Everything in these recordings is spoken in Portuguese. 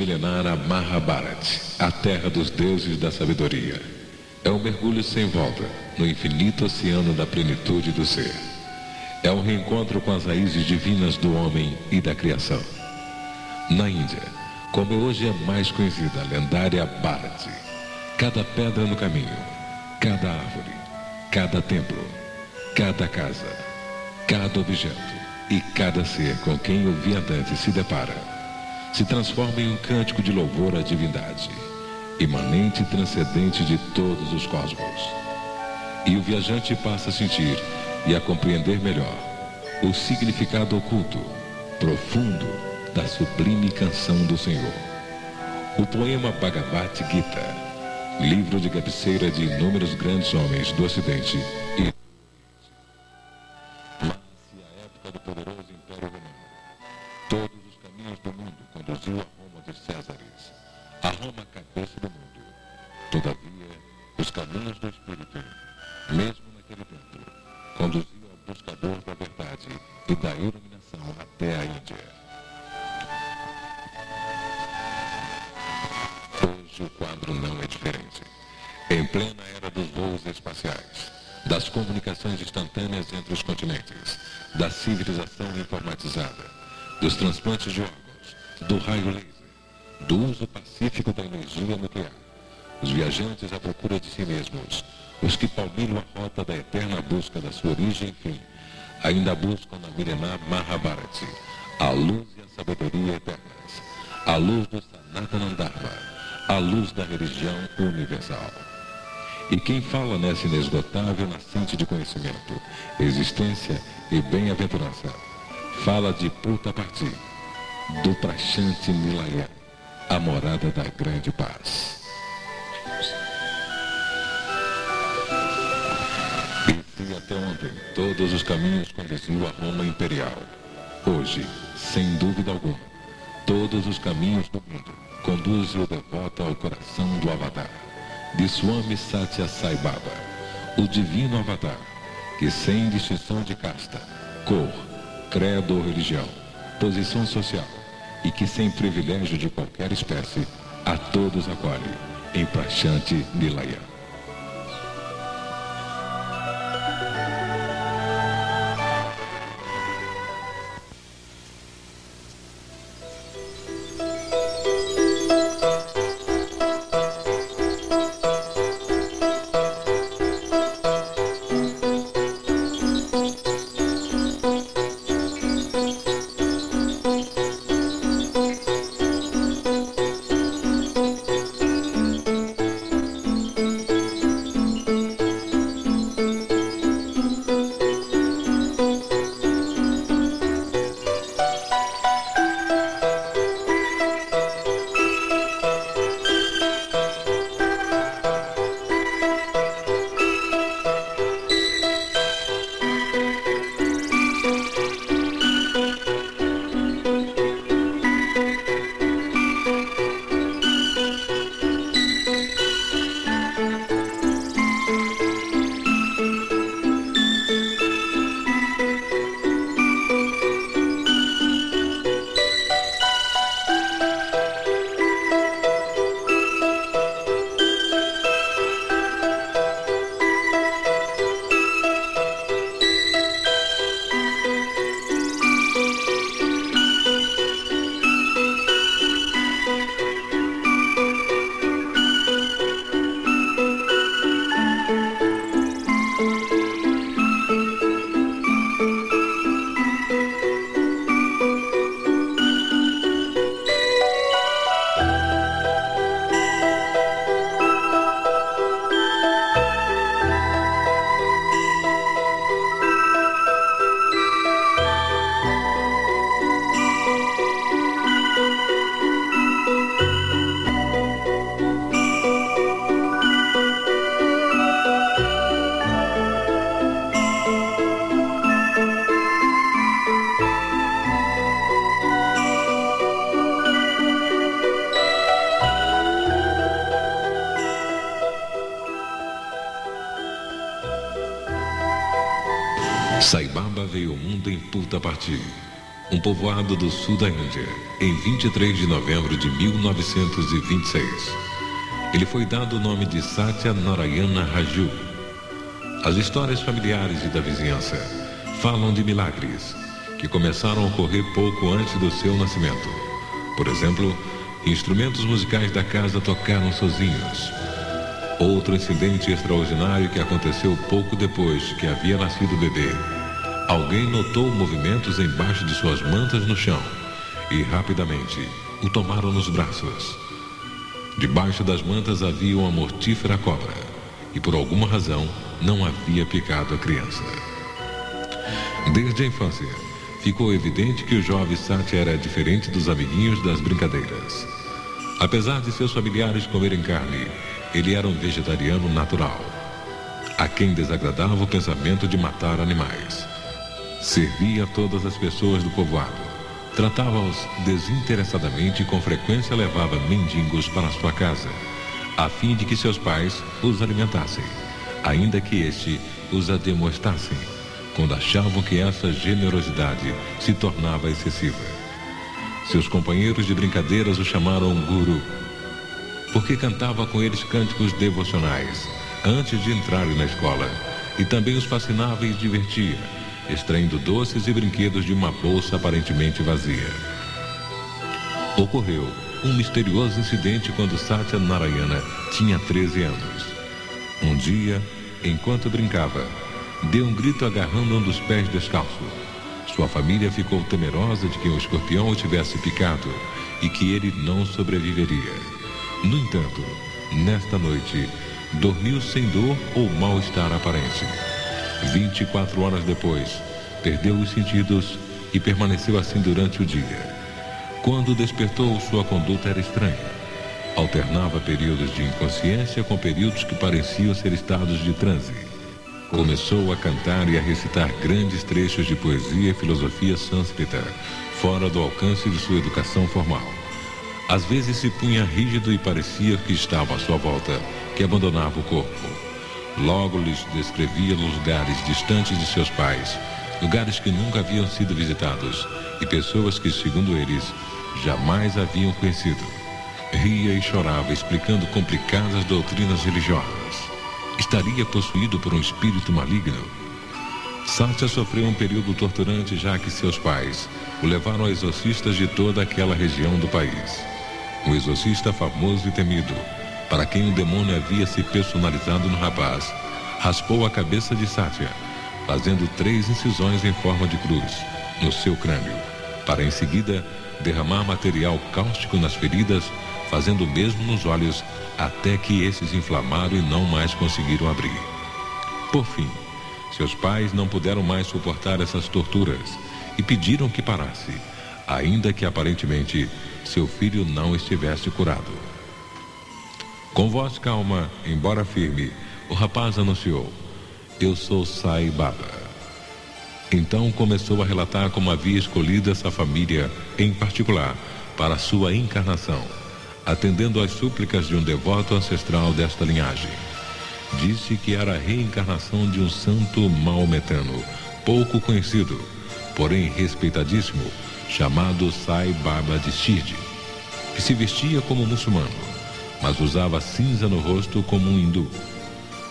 Milenar a Mahabharata, a terra dos deuses da sabedoria. É um mergulho sem volta no infinito oceano da plenitude do ser. É um reencontro com as raízes divinas do homem e da criação. Na Índia, como hoje é mais conhecida a lendária Bharati, cada pedra no caminho, cada árvore, cada templo, cada casa, cada objeto e cada ser com quem o viandante se depara se transforma em um cântico de louvor à divindade, imanente e transcendente de todos os cosmos. E o viajante passa a sentir e a compreender melhor o significado oculto, profundo, da sublime canção do Senhor. O poema Bhagavad Gita, livro de cabeceira de inúmeros grandes homens do Ocidente e nasce a época do poderoso Império Romano. Todos os caminhos do mundo conduziu a Roma dos Césares, a Roma cabeça do mundo. Todavia, os caminhos do Espírito, mesmo naquele tempo, conduziam ao buscador da verdade e da iluminação até a Índia. Hoje o quadro não é diferente. Em plena era dos voos espaciais, das comunicações instantâneas entre os continentes, da civilização informatizada, dos transplantes de órgãos, do raio laser, do uso pacífico da energia nuclear, os viajantes à procura de si mesmos, os que palmilham a rota da eterna busca da sua origem e fim, ainda buscam na milenar Mahabharata a luz e a sabedoria eternas, a luz do Sanatana Dharma, a luz da religião universal. E quem fala nessa inesgotável nascente de conhecimento, existência e bem-aventurança, fala de Puttaparthi, do Prashanti Nilaya, a morada da grande paz. E se até ontem todos os caminhos conduziam a Roma Imperial, hoje, sem dúvida alguma, todos os caminhos do mundo conduzem o devoto ao coração do Avatar, de Swami Satya Sai Baba, o divino Avatar, que sem distinção de casta, cor, credo ou religião, posição social, e que sem privilégio de qualquer espécie, a todos acolhe em Prashanti Nilaya. Sai Baba veio ao mundo em Puttaparthi, um povoado do sul da Índia, em 23 de novembro de 1926. Ele foi dado o nome de Satya Narayana Raju. As histórias familiares e da vizinhança falam de milagres que começaram a ocorrer pouco antes do seu nascimento. Por exemplo, instrumentos musicais da casa tocaram sozinhos. Outro incidente extraordinário que aconteceu pouco depois que havia nascido o bebê. Alguém notou movimentos embaixo de suas mantas no chão e rapidamente o tomaram nos braços. Debaixo das mantas havia uma mortífera cobra e por alguma razão não havia picado a criança. Desde a infância, ficou evidente que o jovem Satya era diferente dos amiguinhos das brincadeiras. Apesar de seus familiares comerem carne, ele era um vegetariano natural, a quem desagradava o pensamento de matar animais. Servia a todas as pessoas do povoado, tratava-os desinteressadamente e com frequência levava mendigos para sua casa, a fim de que seus pais os alimentassem, ainda que este os ademoestassem, quando achavam que essa generosidade se tornava excessiva. Seus companheiros de brincadeiras o chamaram Guru, porque cantava com eles cânticos devocionais antes de entrarem na escola, e também os fascinava e divertia, extraindo doces e brinquedos de uma bolsa aparentemente vazia. Ocorreu um misterioso incidente quando Satya Narayana tinha 13 anos. Um dia, enquanto brincava, deu um grito agarrando um dos pés descalço. Sua família ficou temerosa de que um escorpião o tivesse picado e que ele não sobreviveria. No entanto, nesta noite, dormiu sem dor ou mal-estar aparente. 24 horas depois, perdeu os sentidos e permaneceu assim durante o dia. Quando despertou, sua conduta era estranha. Alternava períodos de inconsciência com períodos que pareciam ser estados de transe. Começou a cantar e a recitar grandes trechos de poesia e filosofia sânscrita, fora do alcance de sua educação formal. Às vezes se punha rígido e parecia que estava à sua volta, que abandonava o corpo. Logo lhes descrevia lugares distantes de seus pais, lugares que nunca haviam sido visitados e pessoas que, segundo eles, jamais haviam conhecido. Ria e chorava, explicando complicadas doutrinas religiosas. Estaria possuído por um espírito maligno? Satya sofreu um período torturante, já que seus pais o levaram a exorcistas de toda aquela região do país. Um exorcista famoso e temido, para quem o demônio havia se personalizado no rapaz, raspou a cabeça de Satya, fazendo 3 incisões em forma de cruz no seu crânio, para em seguida derramar material cáustico nas feridas, fazendo o mesmo nos olhos, até que esses inflamaram e não mais conseguiram abrir. Por fim, seus pais não puderam mais suportar essas torturas e pediram que parasse, ainda que aparentemente seu filho não estivesse curado. Com voz calma, embora firme, o rapaz anunciou: "Eu sou Sai Baba." Então começou a relatar como havia escolhido essa família, em particular, para sua encarnação, atendendo às súplicas de um devoto ancestral desta linhagem. Disse que era a reencarnação de um santo maometano, pouco conhecido, porém respeitadíssimo, chamado Sai Baba de Shirdi, que se vestia como muçulmano, mas usava cinza no rosto como um hindu.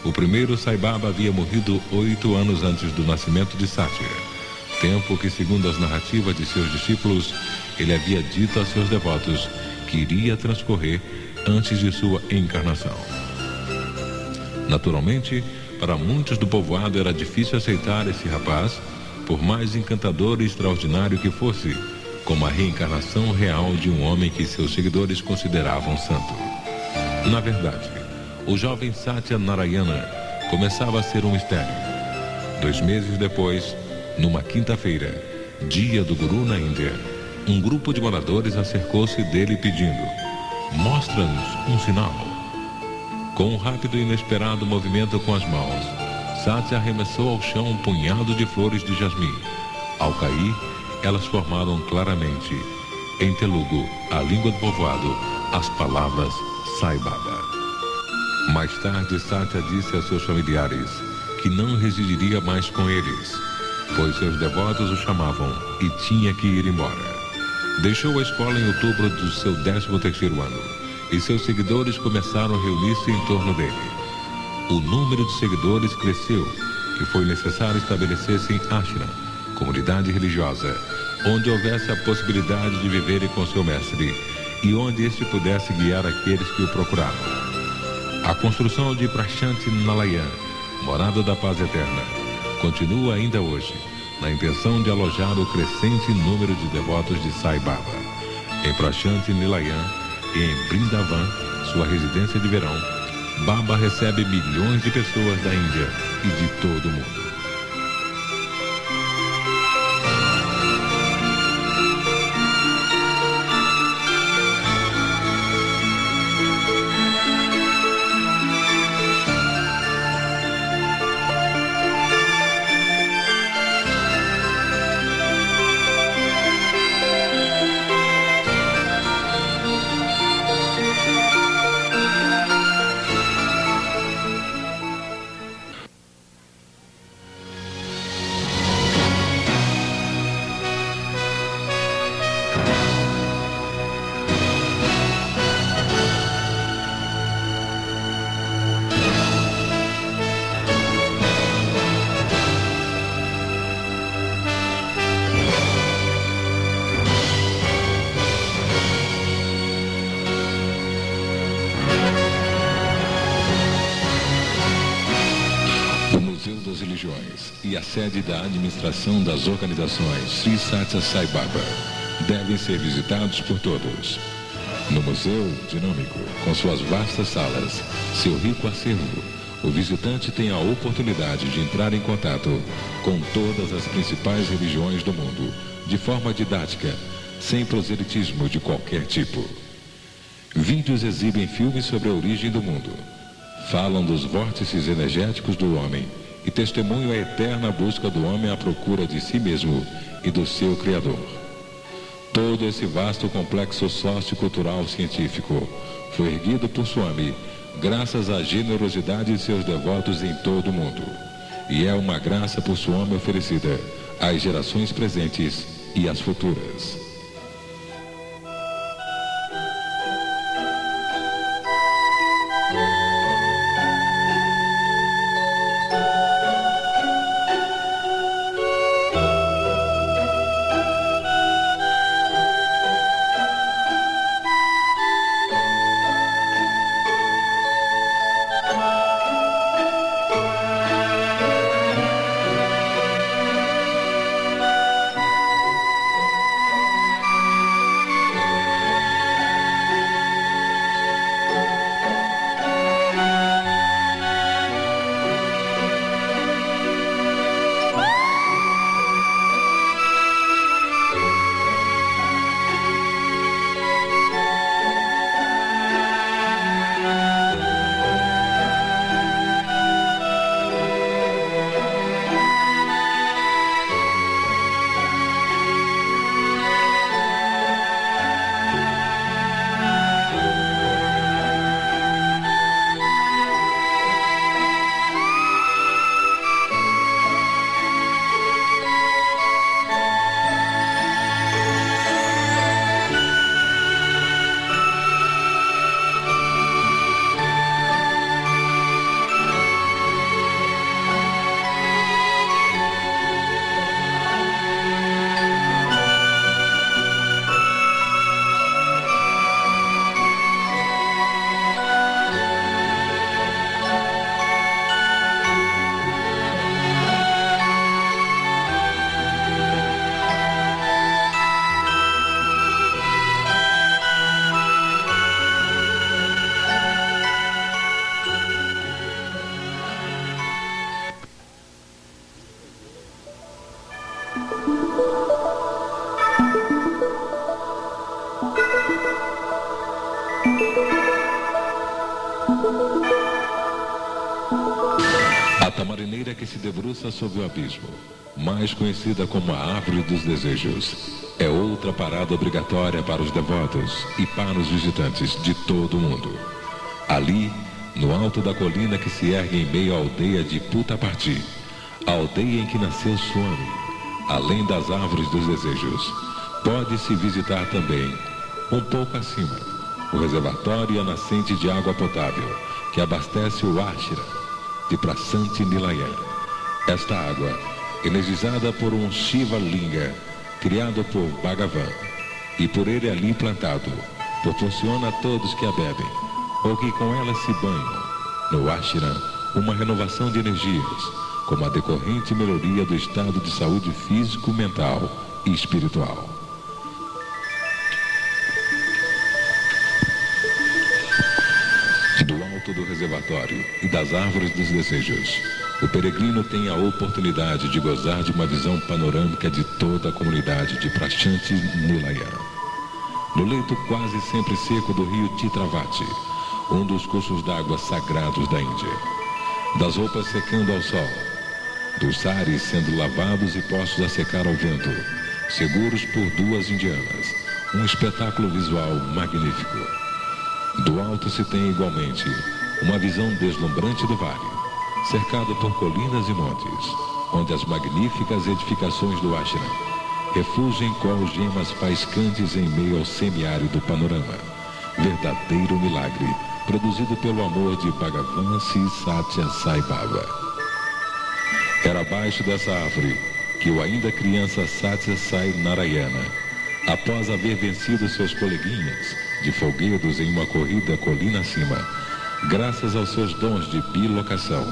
O primeiro Sai Baba havia morrido 8 anos antes do nascimento de Satya, tempo que, segundo as narrativas de seus discípulos, ele havia dito a seus devotos que iria transcorrer antes de sua encarnação. Naturalmente, para muitos do povoado era difícil aceitar esse rapaz, por mais encantador e extraordinário que fosse, como a reencarnação real de um homem que seus seguidores consideravam santo. Na verdade, o jovem Satya Narayana começava a ser um mistério. 2 meses depois, numa quinta-feira, dia do Guru na Índia, um grupo de moradores acercou-se dele pedindo: "Mostra-nos um sinal." Com um rápido e inesperado movimento com as mãos, Satya arremessou ao chão um punhado de flores de jasmim. Ao cair, elas formaram claramente, em Telugu, a língua do povoado, as palavras Sai Baba. Mais tarde, Satya disse a seus familiares que não residiria mais com eles, pois seus devotos o chamavam e tinha que ir embora. Deixou a escola em outubro do seu 13º ano e seus seguidores começaram a reunir-se em torno dele. O número de seguidores cresceu e foi necessário estabelecer-se em ashram, comunidade religiosa, onde houvesse a possibilidade de viverem com seu mestre e onde este pudesse guiar aqueles que o procuravam. A construção de Prashanti Nalayan, morada da paz eterna, continua ainda hoje, na intenção de alojar o crescente número de devotos de Sai Baba. Em Prashanti Nilayan e em Brindavan, sua residência de verão, Baba recebe milhões de pessoas da Índia e de todo o mundo. E a sede da administração das organizações Sri Satya Sai Baba devem ser visitados por todos. No museu dinâmico, com suas vastas salas, seu rico acervo, o visitante tem a oportunidade de entrar em contato com todas as principais religiões do mundo, de forma didática, sem proselitismo de qualquer tipo. Vídeos exibem filmes sobre a origem do mundo, falam dos vórtices energéticos do homem e testemunham a eterna busca do homem à procura de si mesmo e do seu Criador. Todo esse vasto complexo sociocultural científico foi erguido por Swami graças à generosidade de seus devotos em todo o mundo, e é uma graça por Swami oferecida às gerações presentes e às futuras. A tamarineira que se debruça sobre o abismo, mais conhecida como a Árvore dos Desejos, é outra parada obrigatória para os devotos e para os visitantes de todo o mundo. Ali, no alto da colina que se ergue em meio à aldeia de Puttaparthi, a aldeia em que nasceu Swami, além das árvores dos desejos, pode-se visitar também, um pouco acima, o reservatório e a nascente de água potável, que abastece o Ashram de Prasanthi Nilayana. Esta água, energizada por um Shiva Linga, criado por Bhagavan, e por ele ali plantado, proporciona a todos que a bebem, ou que com ela se banham, no Ashram, uma renovação de energias, como a decorrente melhoria do estado de saúde físico, mental e espiritual. Do alto do reservatório e das árvores dos desejos, o peregrino tem a oportunidade de gozar de uma visão panorâmica de toda a comunidade de Prasanthi Nilayana. No leito quase sempre seco do rio Chitravati, um dos cursos d'água sagrados da Índia, das roupas secando ao sol, dos saris sendo lavados e postos a secar ao vento, seguros por duas indianas, um espetáculo visual magnífico. Do alto se tem igualmente uma visão deslumbrante do vale, cercado por colinas e montes, onde as magníficas edificações do ashram refulgem qual gemas faiscantes em meio ao semiárido panorama, verdadeiro milagre produzido pelo amor de Bhagavan Sri Satya Sai Baba. Era abaixo dessa árvore que o ainda criança Satya Sai Narayana, após haver vencido seus coleguinhas de folguedos em uma corrida colina acima, graças aos seus dons de bilocação,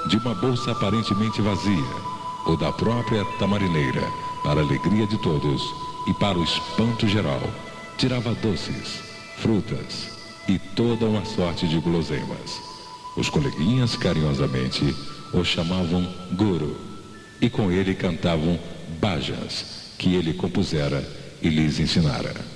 de uma bolsa aparentemente vazia, ou da própria tamarineira, para a alegria de todos e para o espanto geral, tirava doces, frutas e toda uma sorte de guloseimas. Os coleguinhas carinhosamente o chamavam Guru, e com ele cantavam bhajans que ele compusera e lhes ensinara.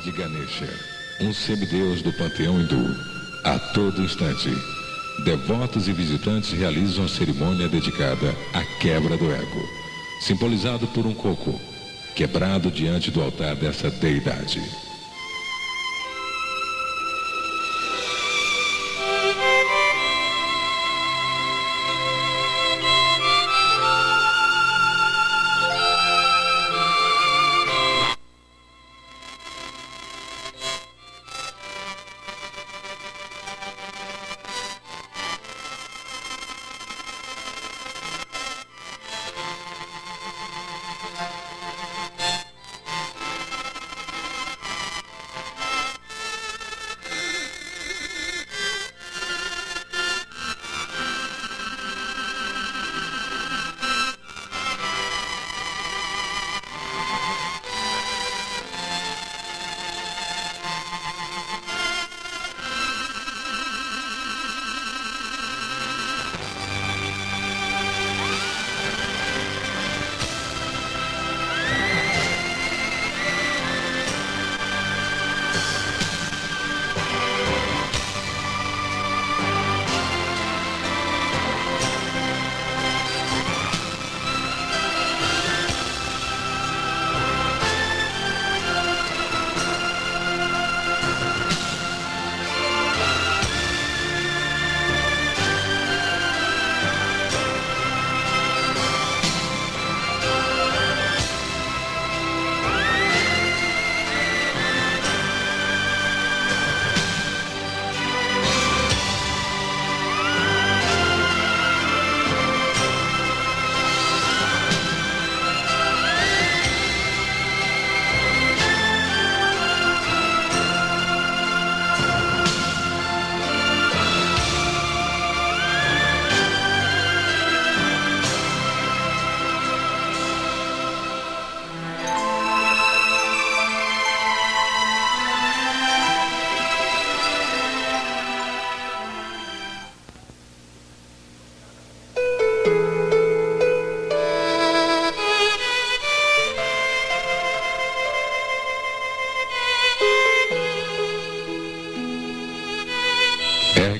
De Ganesha, um semideus do panteão hindu, a todo instante, devotos e visitantes realizam a cerimônia dedicada à quebra do ego, simbolizado por um coco, quebrado diante do altar dessa deidade.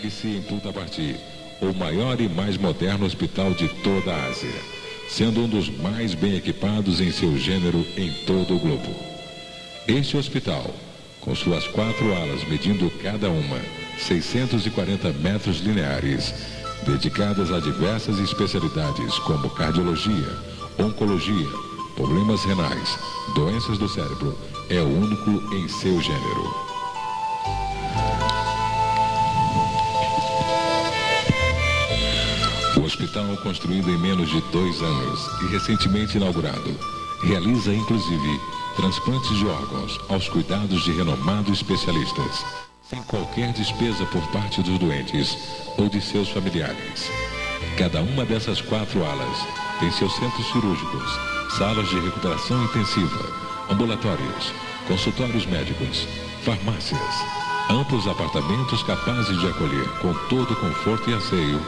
Ergue-se em Puttaparthi o maior e mais moderno hospital de toda a Ásia, sendo um dos mais bem equipados em seu gênero em todo o globo. Este hospital, com suas 4 alas medindo cada uma 640 metros lineares, dedicadas a diversas especialidades como cardiologia, oncologia, problemas renais, doenças do cérebro, é o único em seu gênero. O hospital, construído em menos de 2 anos e recentemente inaugurado, realiza inclusive transplantes de órgãos aos cuidados de renomados especialistas, sem qualquer despesa por parte dos doentes ou de seus familiares. Cada uma dessas 4 alas tem seus centros cirúrgicos, salas de recuperação intensiva, ambulatórios, consultórios médicos, farmácias, amplos apartamentos capazes de acolher com todo conforto e asseio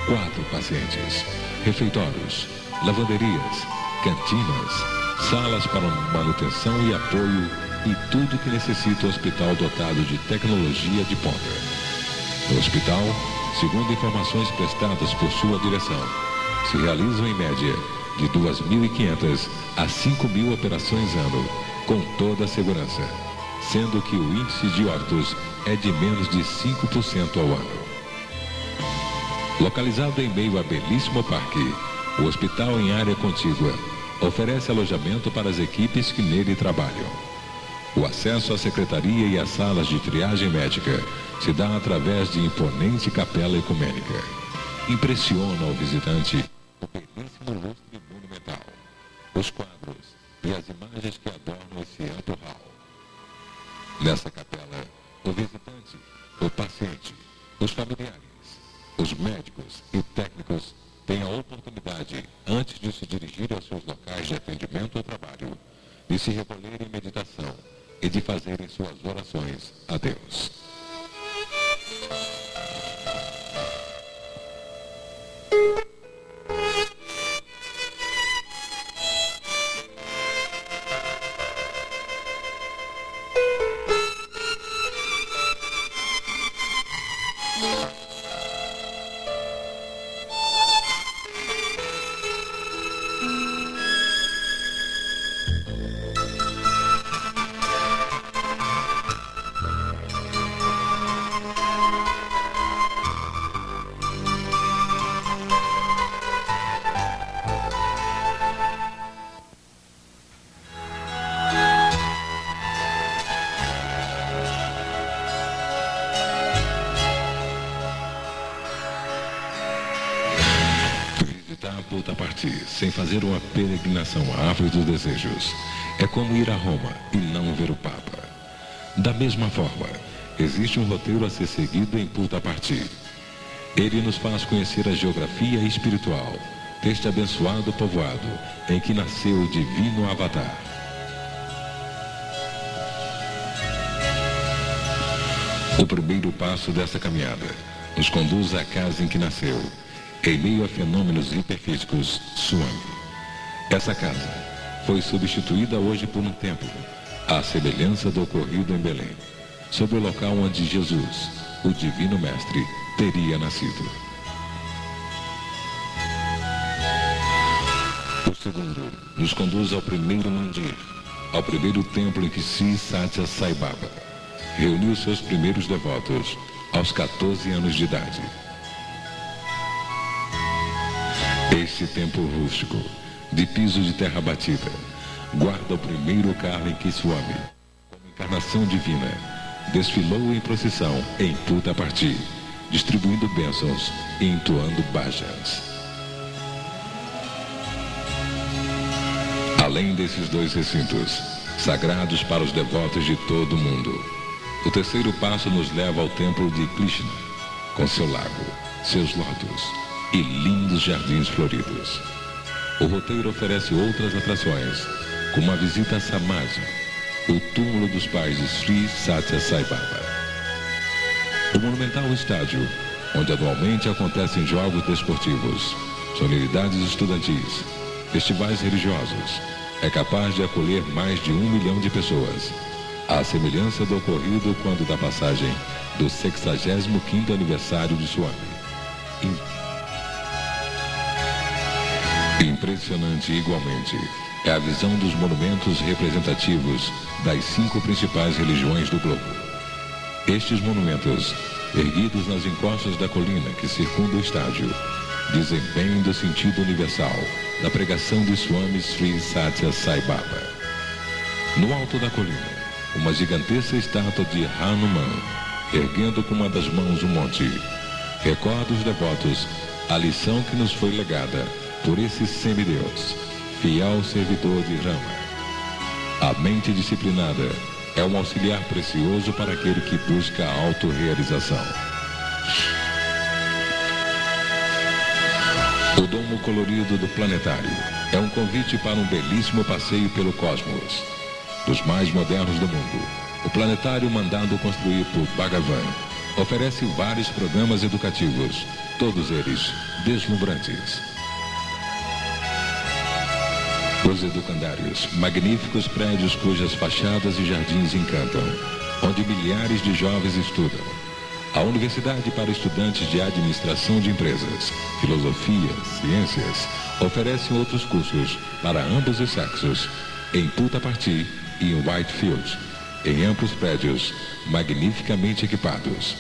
4 pacientes, refeitórios, lavanderias, cantinas, salas para manutenção e apoio e tudo que necessita o hospital dotado de tecnologia de ponta. No hospital, segundo informações prestadas por sua direção, se realizam em média de 2.500 a 5.000 operações ano, com toda a segurança, sendo que o índice de óbitos é de menos de 5% ao ano. Localizado em meio a belíssimo parque, o hospital em área contígua oferece alojamento para as equipes que nele trabalham. O acesso à secretaria e às salas de triagem médica se dá através de imponente capela ecumênica. Impressiona o visitante o belíssimo lustre monumental, os quadros e as imagens que adornam esse amplo hall. Nessa capela, o visitante, o paciente, os familiares, os médicos e técnicos têm a oportunidade, antes de se dirigir aos seus locais de atendimento ou trabalho, de se recolher em meditação e de fazerem suas orações a Deus. Puttaparthi, sem fazer uma peregrinação à árvore dos desejos, é como ir a Roma e não ver o Papa. Da mesma forma, existe um roteiro a ser seguido em Puttaparthi. Ele nos faz conhecer a geografia espiritual deste abençoado povoado em que nasceu o divino Avatar. O primeiro passo dessa caminhada nos conduz à casa em que nasceu, em meio a fenômenos hiperfísicos, Swami. Essa casa foi substituída hoje por um templo, à semelhança do ocorrido em Belém, sobre o local onde Jesus, o Divino Mestre, teria nascido. O segundo nos conduz ao primeiro mandir, ao primeiro templo em que Sri Satya Sai Baba reuniu seus primeiros devotos aos 14 anos de idade. Este templo rústico, de piso de terra batida, guarda o primeiro carro em que Swami, como encarnação divina, desfilou em procissão em Puttaparthi, distribuindo bênçãos e entoando bhajas. Além desses 2 recintos, sagrados para os devotos de todo o mundo, o terceiro passo nos leva ao templo de Krishna, com seu lago, seus lotos e lindos jardins floridos. O roteiro oferece outras atrações, como a visita a Samadhi, o túmulo dos pais de Sri Satya Sai Baba. O monumental estádio, onde anualmente acontecem jogos desportivos, solenidades estudantis, festivais religiosos, é capaz de acolher mais de 1 milhão de pessoas. à semelhança do ocorrido quando da passagem do 65º aniversário de Swami. Impressionante igualmente é a visão dos monumentos representativos das 5 principais religiões do globo. Estes monumentos, erguidos nas encostas da colina que circunda o estádio, dizem bem do sentido universal da pregação de Swami Sri Satya Sai Baba. No alto da colina, uma gigantesca estátua de Hanuman, erguendo com uma das mãos um monte, recorda os devotos a lição que nos foi legada por esse semideus, fiel servidor de Rama. A mente disciplinada é um auxiliar precioso para aquele que busca a autorrealização. O domo colorido do planetário é um convite para um belíssimo passeio pelo cosmos. Dos mais modernos do mundo, o planetário mandado construir por Bhagavan oferece vários programas educativos, todos eles deslumbrantes. Os educandários, magníficos prédios cujas fachadas e jardins encantam, onde milhares de jovens estudam. A Universidade para Estudantes de Administração de Empresas, Filosofia, Ciências, oferece outros cursos para ambos os sexos, em Puttaparthi e em Whitefield, em amplos prédios, magnificamente equipados.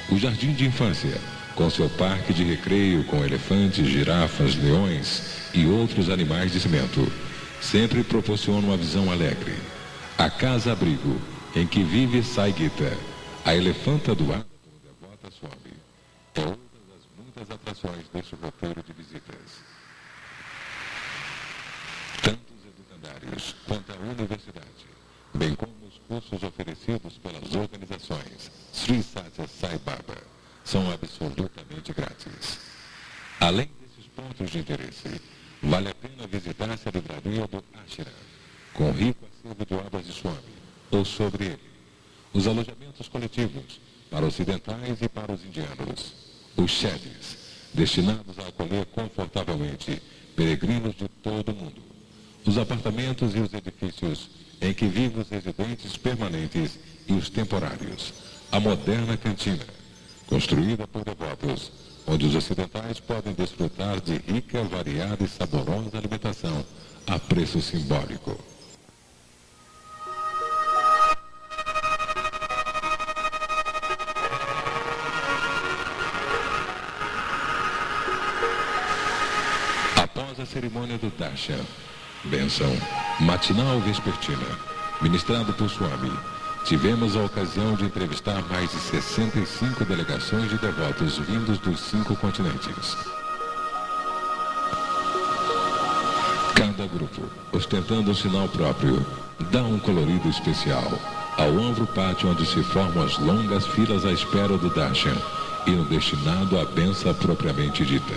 O Jardim de Infância, com seu parque de recreio com elefantes, girafas, leões e outros animais de cimento, sempre proporciona uma visão alegre. A casa-abrigo, em que vive Sai Gita, a elefanta doada por devota Swami, é outra das muitas atrações deste roteiro de visitas. Tanto os educandários quanto a universidade, bem como os cursos oferecidos pelas organizações Sri Satya Sai Baba, são absolutamente grátis. Além desses pontos de interesse, vale a pena visitar a livraria do Ashram, com rico acervo de obras de Swami, ou sobre ele, os alojamentos coletivos, para ocidentais e para os indianos, os sheds, destinados a acolher confortavelmente peregrinos de todo o mundo, os apartamentos e os edifícios em que vivem os residentes permanentes e os temporários, a moderna cantina, construída por devotos, onde os ocidentais podem desfrutar de rica, variada e saborosa alimentação a preço simbólico. Após a cerimônia do Darshan, bênção matinal vespertina, ministrado por Swami, tivemos a ocasião de entrevistar mais de 65 delegações de devotos vindos dos 5 continentes. Cada grupo, ostentando um sinal próprio, dá um colorido especial ao amplo pátio onde se formam as longas filas à espera do Darshan e no destinado à benção propriamente dita.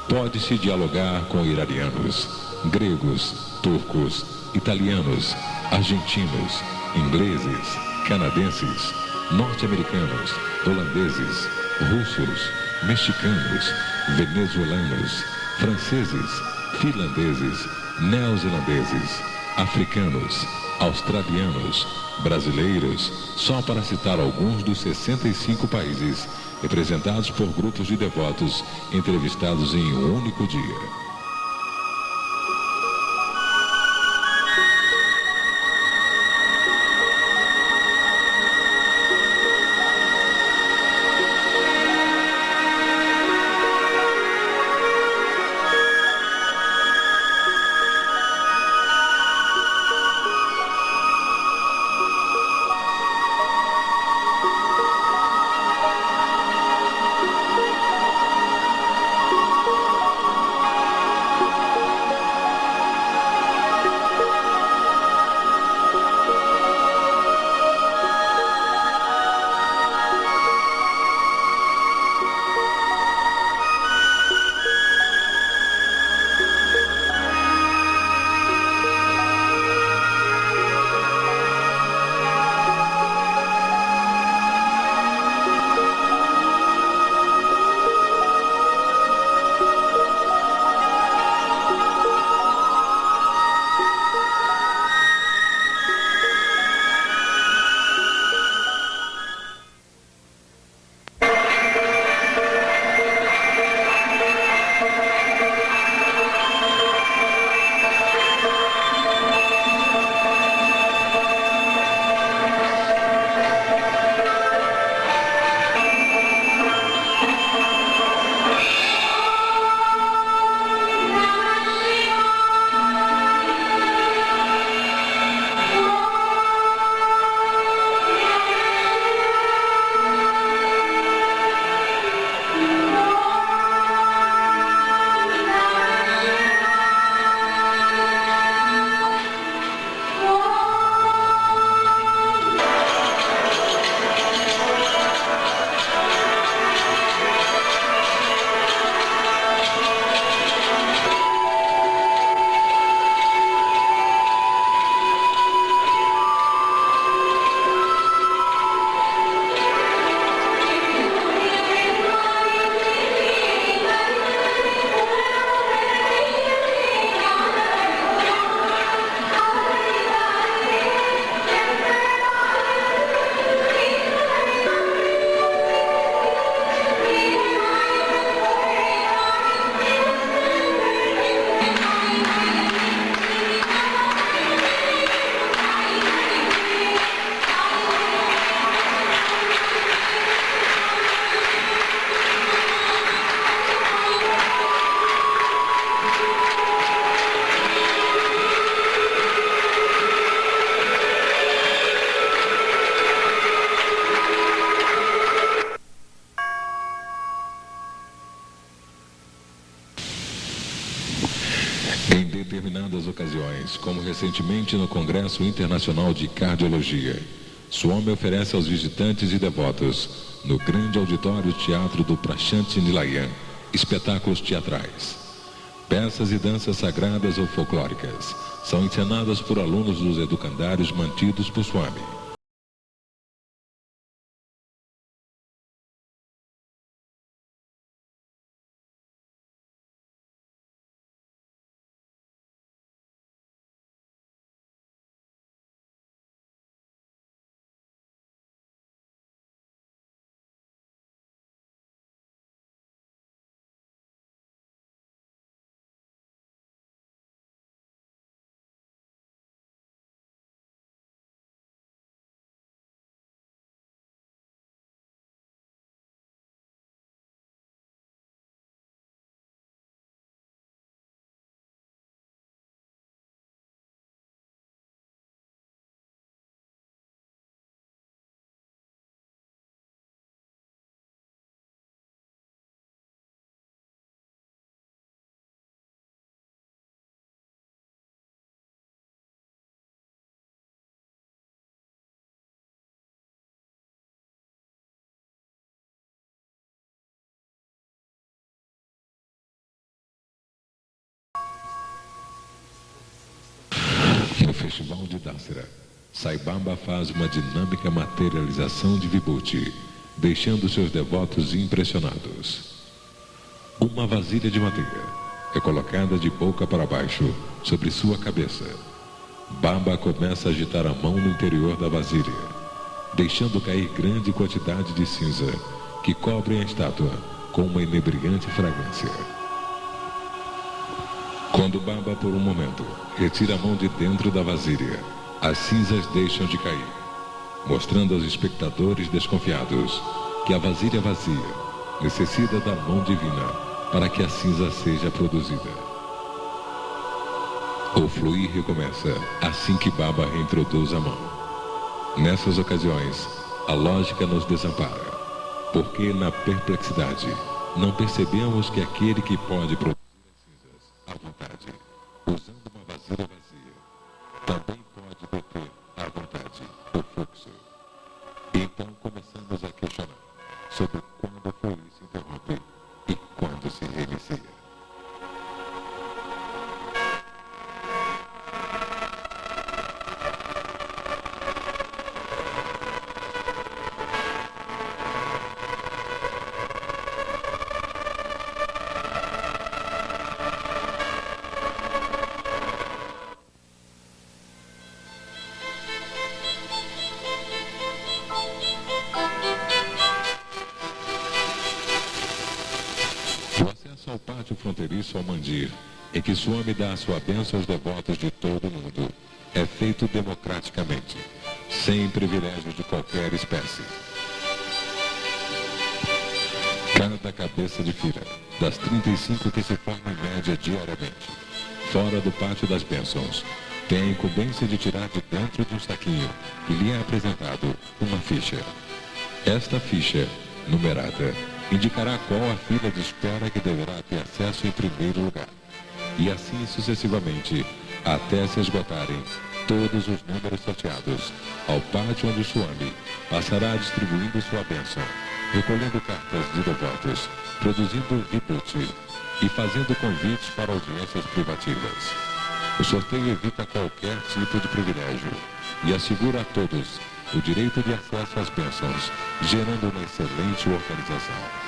Pode-se dialogar com iranianos, gregos, turcos, italianos, argentinos, ingleses, canadenses, norte-americanos, holandeses, russos, mexicanos, venezuelanos, franceses, finlandeses, neozelandeses, africanos, australianos, brasileiros, só para citar alguns dos 65 países representados por grupos de devotos entrevistados em um único dia. como recentemente no Congresso Internacional de Cardiologia. Swami oferece aos visitantes e devotos, no grande auditório Teatro do Prashant Nilayan, espetáculos teatrais. Peças e danças sagradas ou folclóricas são encenadas por alunos dos educandários mantidos por Swami. No Festival de Dasara, Sai Baba faz uma dinâmica materialização de Vibhuti, deixando seus devotos impressionados. Uma vasilha de madeira é colocada de boca para baixo sobre sua cabeça. Baba começa a agitar a mão no interior da vasilha, deixando cair grande quantidade de cinza que cobrem a estátua com uma inebriante fragrância. Quando Baba, por um momento, retira a mão de dentro da vasilha, as cinzas deixam de cair, mostrando aos espectadores desconfiados que a vasilha vazia necessita da mão divina para que a cinza seja produzida. O fluir recomeça assim que Baba reintroduz a mão. Nessas ocasiões, a lógica nos desampara, porque na perplexidade não percebemos que aquele que pode produzir à vontade, usando uma vasilha vazia, também pode deter à vontade o fluxo. Então começamos a questionar sobre quando o fluir se interrompe e quando se reinicia. Ao pátio fronteiriço ao Mandir, em que Swami dá a sua bênção aos devotos de todo o mundo, é feito democraticamente, sem privilégios de qualquer espécie. Cada cabeça de fila, das 35 que se formam em média diariamente, fora do pátio das bênçãos, tem a incumbência de tirar de dentro de um saquinho que lhe é apresentado uma ficha. Esta ficha, numerada, indicará qual a fila de espera que deverá ter acesso em primeiro lugar, e assim sucessivamente, até se esgotarem todos os números sorteados, ao pátio onde Swami passará distribuindo sua bênção, recolhendo cartas de devotos, produzindo Vibhuti e fazendo convites para audiências privativas. O sorteio evita qualquer tipo de privilégio e assegura a todos o direito de acesso às bênçãos, gerando uma excelente organização.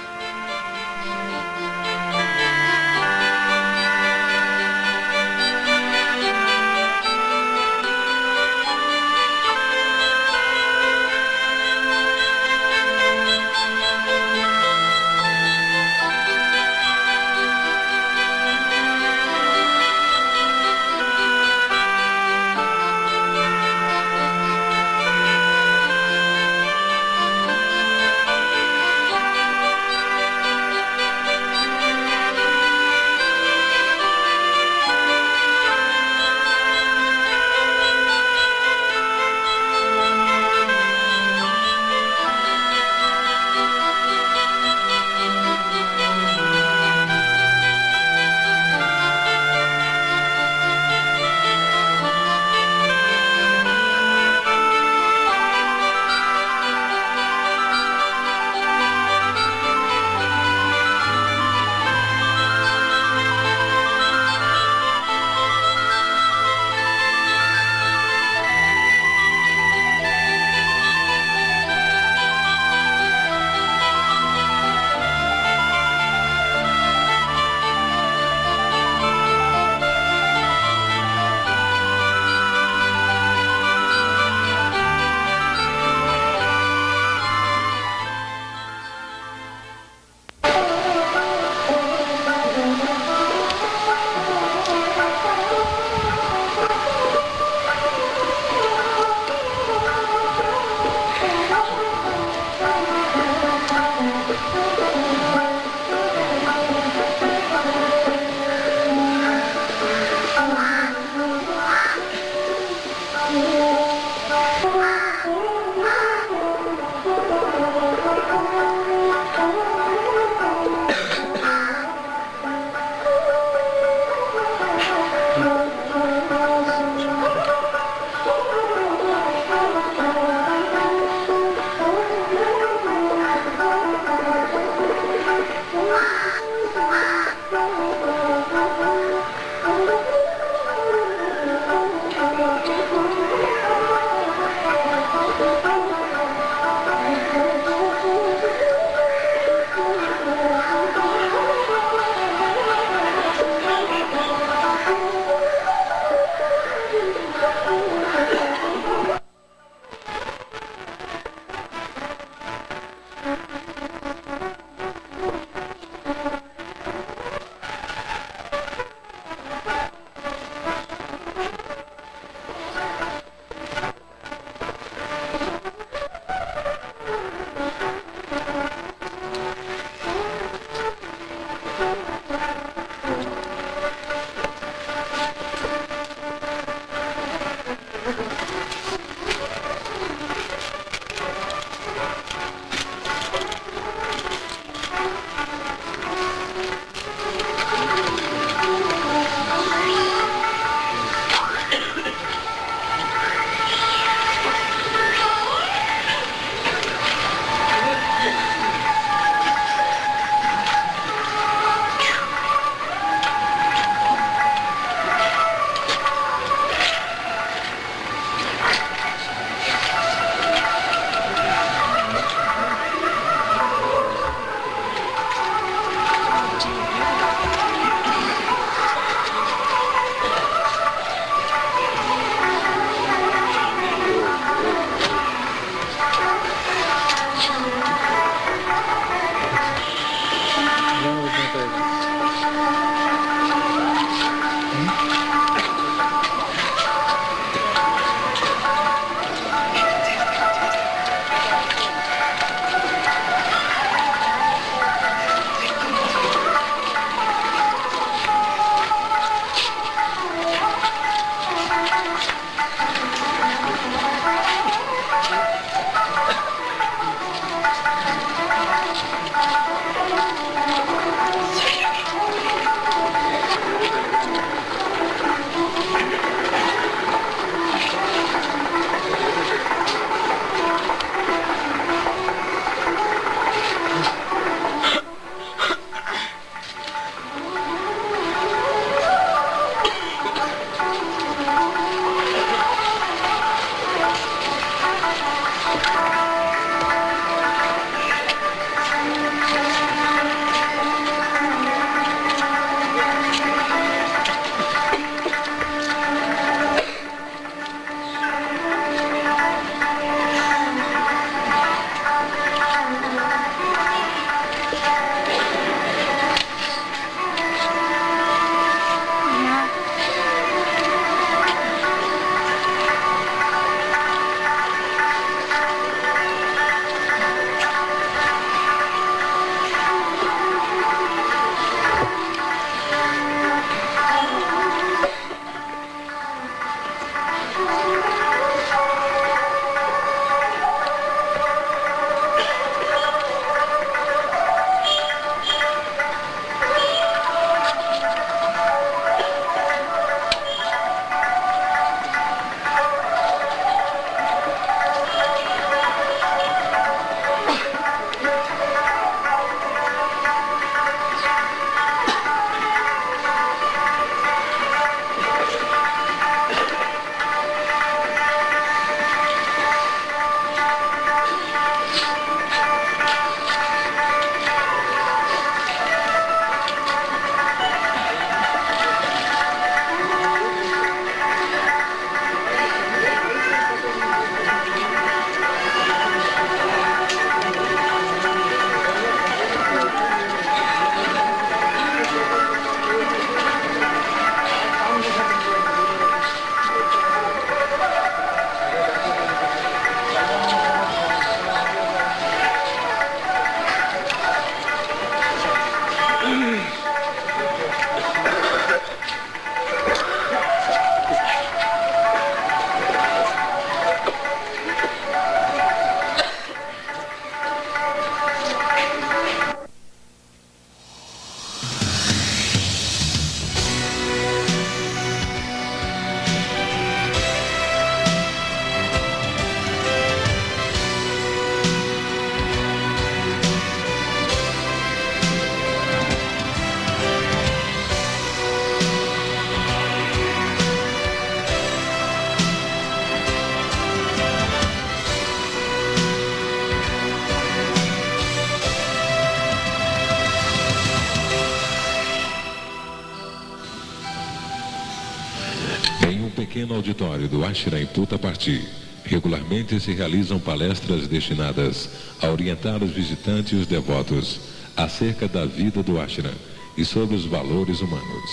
pequeno auditório do Ashram em Puttaparthi, regularmente se realizam palestras destinadas a orientar os visitantes e os devotos acerca da vida do Ashram e sobre os valores humanos.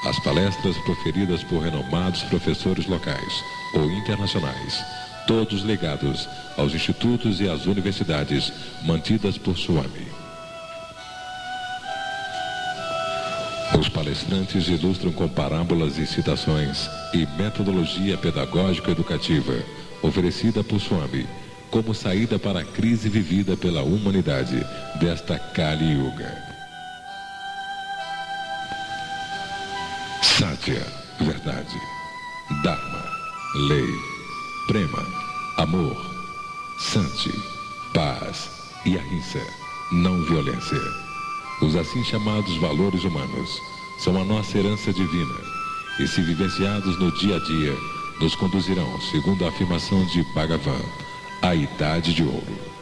As palestras proferidas por renomados professores locais ou internacionais, todos ligados aos institutos e às universidades mantidas por Swami. Os palestrantes ilustram com parábolas e citações e metodologia pedagógico-educativa oferecida por Swami como saída para a crise vivida pela humanidade desta Kali Yuga. Satya, verdade. Dharma, lei. Prema, amor. Santi, paz. E Ahimsa, não violência. Os assim chamados valores humanos são a nossa herança divina e, se vivenciados no dia a dia, nos conduzirão, segundo a afirmação de Bhagavan, à Idade de Ouro.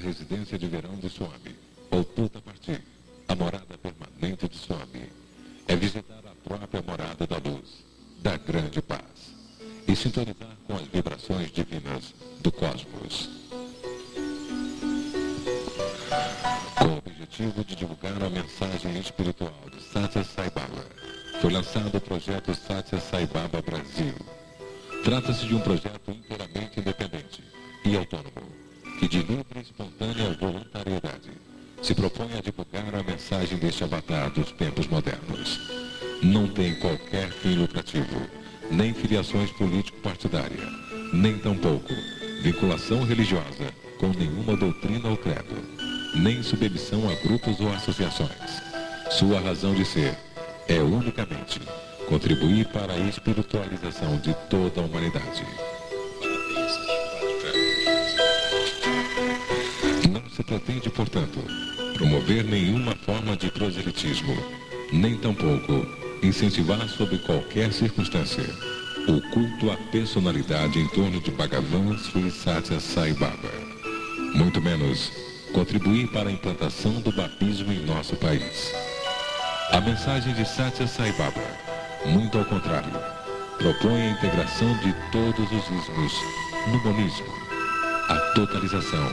residência de verão de Swami, ou Puttaparthi, a morada permanente de Swami, é visitar a própria morada da luz, da grande paz, e sintonizar com as vibrações divinas do cosmos. Com o objetivo de divulgar a mensagem espiritual de Satya Sai Baba, foi lançado o projeto Satya Sai Baba Brasil. Trata-se de um projeto inteiramente independente e autônomo, que de livre e espontânea voluntariedade se propõe a divulgar a mensagem deste avatar dos tempos modernos. Não tem qualquer fim lucrativo, nem filiações político-partidária, nem tampouco vinculação religiosa com nenhuma doutrina ou credo, nem submissão a grupos ou associações. Sua razão de ser é unicamente contribuir para a espiritualização de toda a humanidade. Não se pretende, portanto, promover nenhuma forma de proselitismo, nem tampouco incentivar sob qualquer circunstância o culto à personalidade em torno de Bhagavan Sri Satya Sai Baba. Muito menos contribuir para a implantação do babismo em nosso país. A mensagem de Satya Sai Baba, muito ao contrário, propõe a integração de todos os ismos no monismo, a totalização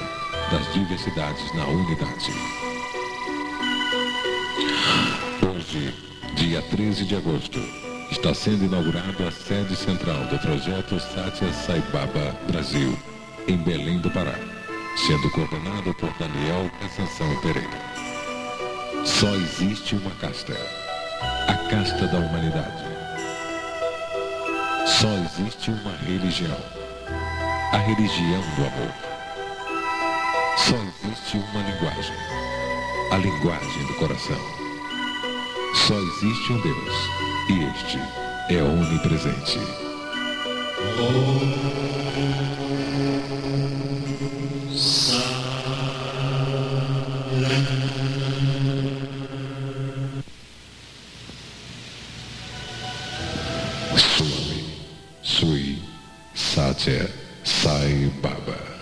das diversidades na unidade. Hoje, dia 13 de agosto, está sendo inaugurada a sede central do projeto Satya Sai Baba Brasil, em Belém do Pará, sendo coordenado por Daniel Assunção Pereira. Só existe uma casta, a casta da humanidade. Só existe uma religião, a religião do amor. Só existe uma linguagem, a linguagem do coração. Só existe um Deus, e este é onipresente. Swami Sri Satya Sai Baba.